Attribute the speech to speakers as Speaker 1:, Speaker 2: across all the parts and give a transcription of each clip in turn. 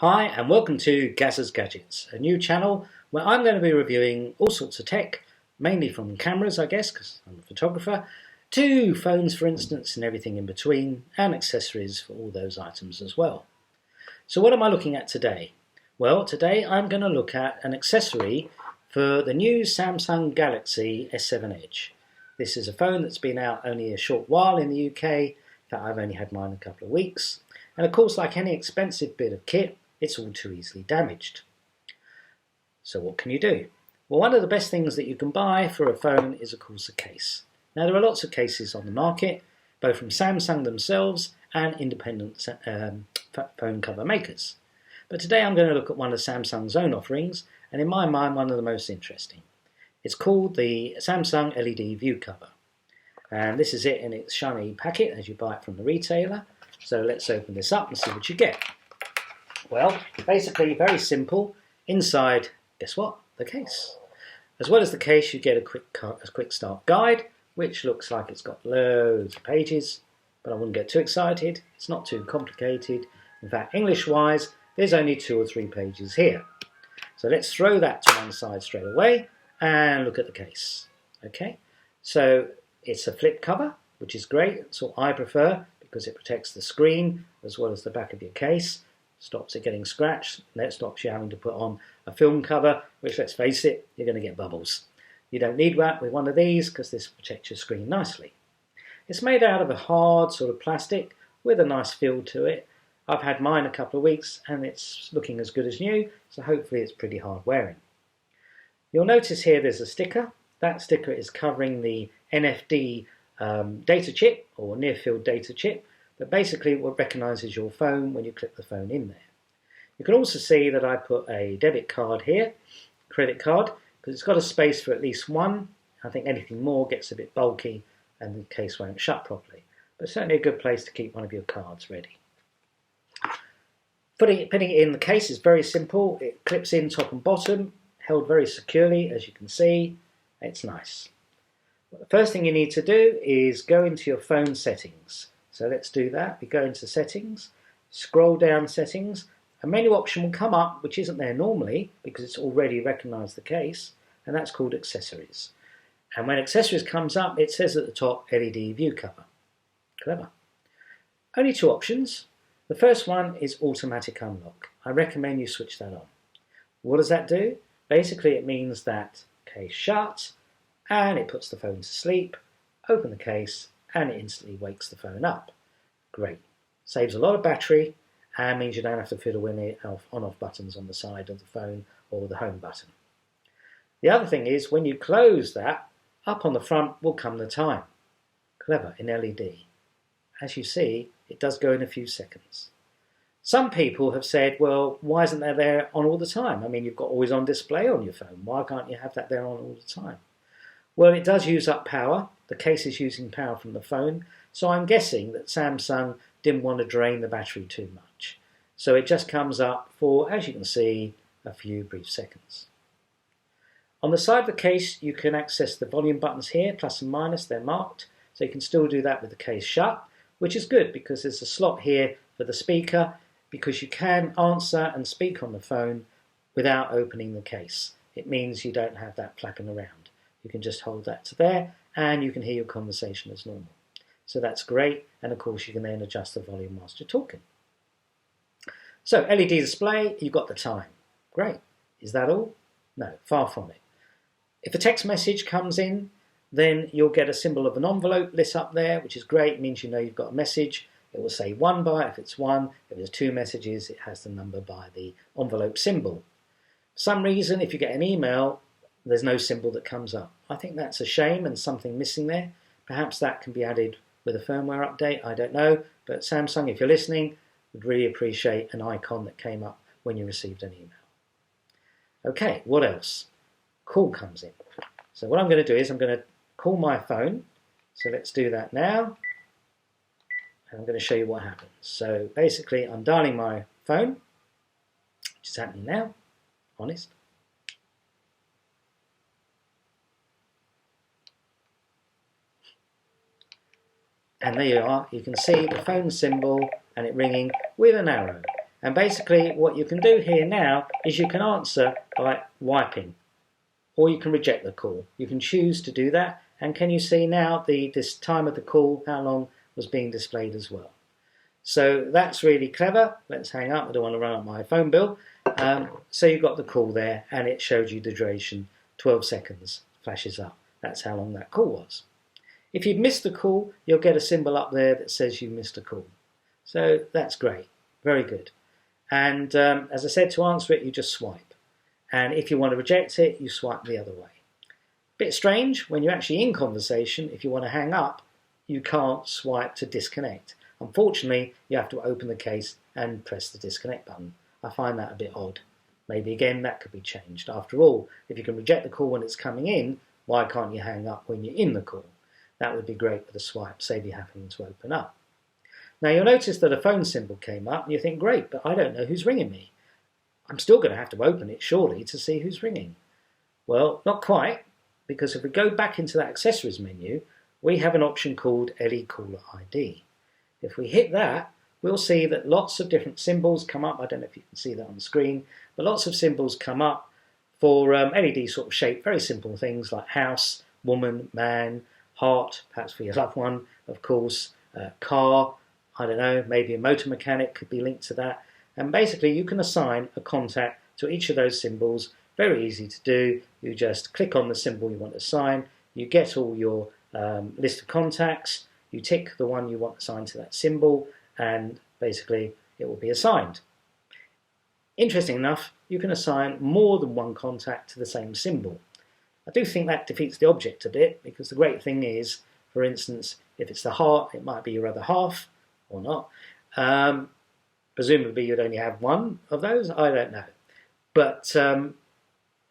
Speaker 1: Hi and welcome to Gazza's Gadgets, a new channel where I'm going to be reviewing all sorts of tech, mainly from cameras I guess because I'm a photographer, to phones for instance and everything in between, and accessories for all those items as well. So what am I looking at today? Well, today I'm going to look at an accessory for the new Samsung Galaxy S7 Edge. This is a phone that's been out only a short while in the UK, in fact I've only had mine a couple of weeks, and of course like any expensive bit of kit, it's all too easily damaged. So what can you do? Well, one of the best things that you can buy for a phone is of course a case. Now there are lots of cases on the market, both from Samsung themselves and independent phone cover makers. But today I'm going to look at one of Samsung's own offerings, and in my mind one of the most interesting. It's called the Samsung LED View Cover. And this is it in its shiny packet as you buy it from the retailer. So let's open this up and see what you get. Well, basically very simple. Inside, guess what? The case. As well as the case, you get a quick start guide, which looks like it's got loads of pages, but I wouldn't get too excited. It's not too complicated. In fact, English-wise, there's only 2 or 3 pages here. So let's throw that to one side straight away and look at the case. Okay, so it's a flip cover, which is great. That's what I prefer because it protects the screen as well as the back of your case. Stops it getting scratched, and that stops you having to put on a film cover, which, let's face it, you're going to get bubbles. You don't need that with one of these because this protects your screen nicely. It's made out of a hard sort of plastic with a nice feel to it. I've had mine a couple of weeks and it's looking as good as new, so hopefully it's pretty hard wearing. You'll notice here there's a sticker. That sticker is covering the NFC data chip, or near field data chip, but basically it recognises your phone when you clip the phone in there. You can also see that I put a debit card here, credit card, because it's got a space for at least one. I think anything more gets a bit bulky and the case won't shut properly, but certainly a good place to keep one of your cards ready. Putting it in the case is very simple. It clips in top and bottom, held very securely as you can see. It's nice. Well, the first thing you need to do is go into your phone settings. So let's do that. We go into settings, scroll down settings, a menu option will come up which isn't there normally because it's already recognised the case, and that's called accessories. And when accessories comes up, it says at the top LED View Cover. Clever. Only 2 options. The first one is automatic unlock. I recommend you switch that on. What does that do? Basically it means that case shuts and it puts the phone to sleep, open the case, and it instantly wakes the phone up. Great. Saves a lot of battery and means you don't have to fiddle with any on-off buttons on the side of the phone or the home button. The other thing is when you close that, up on the front will come the time. Clever, in LED. As you see, it does go in a few seconds. Some people have said, well, why isn't that there on all the time? I mean, you've got always on display on your phone. Why can't you have that there on all the time? Well, it does use up power. The case is using power from the phone, so I'm guessing that Samsung didn't want to drain the battery too much. So it just comes up for, as you can see, a few brief seconds. On the side of the case, you can access the volume buttons here, plus and minus, they're marked, so you can still do that with the case shut, which is good because there's a slot here for the speaker, because you can answer and speak on the phone without opening the case. It means you don't have that flapping around. You can just hold that to there and you can hear your conversation as normal. So that's great, and of course you can then adjust the volume whilst you're talking. So LED display, you've got the time. Great. Is that all? No, far from it. If a text message comes in, then you'll get a symbol of an envelope lit up there, which is great. It means you know you've got a message. It will say 1 by if it's 1. If there's 2 messages, it has the number by the envelope symbol. For some reason, if you get an email, there's no symbol that comes up. I think that's a shame and something missing there. Perhaps that can be added with a firmware update, I don't know. But Samsung, if you're listening, would really appreciate an icon that came up when you received an email. Okay, what else? Call comes in. So what I'm going to do is I'm going to call my phone. So let's do that now. And I'm going to show you what happens. So basically I'm dialing my phone, which is happening now, honest. And there you are, you can see the phone symbol and it ringing with an arrow. And basically what you can do here now is you can answer by wiping, or you can reject the call. You can choose to do that, and can you see now this time of the call, how long was being displayed as well. So that's really clever. Let's hang up, I don't want to run up my phone bill. So you've got the call there, and it showed you the duration, 12 seconds, flashes up. That's how long that call was. If you've missed the call, you'll get a symbol up there that says you missed a call. So that's great, very good. And as I said, to answer it, you just swipe. And if you want to reject it, you swipe the other way. Bit strange, when you're actually in conversation, if you want to hang up, you can't swipe to disconnect. Unfortunately, you have to open the case and press the disconnect button. I find that a bit odd. Maybe again that could be changed. After all, if you can reject the call when it's coming in, why can't you hang up when you're in the call? That would be great with a swipe, save you having to open up. Now you'll notice that a phone symbol came up and you think, great, but I don't know who's ringing me. I'm still going to have to open it surely to see who's ringing. Well, not quite, because if we go back into that accessories menu, we have an option called LE Caller ID. If we hit that, we'll see that lots of different symbols come up. I don't know if you can see that on the screen, but lots of symbols come up for LED sort of shape, very simple things like house, woman, man, heart, perhaps for your loved one, of course, car, I don't know, maybe a motor mechanic could be linked to that. And basically you can assign a contact to each of those symbols. Very easy to do. You just click on the symbol you want to assign, you get all your list of contacts, you tick the one you want assigned to that symbol, and basically it will be assigned. Interesting enough, you can assign more than one contact to the same symbol. I do think that defeats the object a bit, because the great thing is, for instance, if it's the heart, it might be your other half, or not. Presumably you'd only have one of those, I don't know. But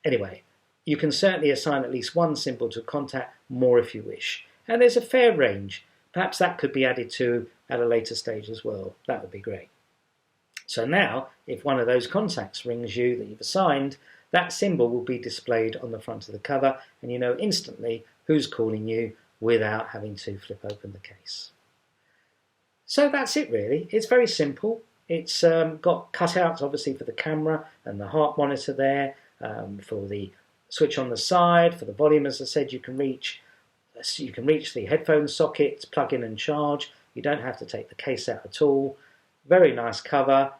Speaker 1: anyway, you can certainly assign at least one symbol to a contact, more if you wish. And there's a fair range. Perhaps that could be added to at a later stage as well. That would be great. So now, if one of those contacts rings you that you've assigned, that symbol will be displayed on the front of the cover, and you know instantly who's calling you without having to flip open the case. So that's it really. It's very simple. It's got cutouts obviously for the camera and the heart monitor there, for the switch on the side, for the volume, as I said, you can reach the headphone sockets, plug in and charge. You don't have to take the case out at all. Very nice cover,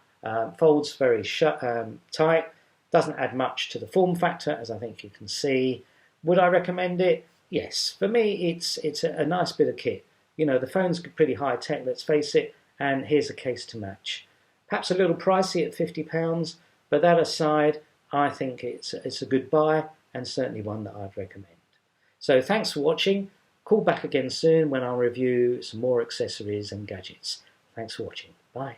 Speaker 1: folds very tight, doesn't add much to the form factor, as I think you can see. Would I recommend it? Yes. For me, it's a nice bit of kit. You know, the phone's pretty high tech, let's face it, and here's a case to match. Perhaps a little pricey at £50, but that aside, I think it's a good buy, and certainly one that I'd recommend. So thanks for watching. Call back again soon when I'll review some more accessories and gadgets. Thanks for watching. Bye.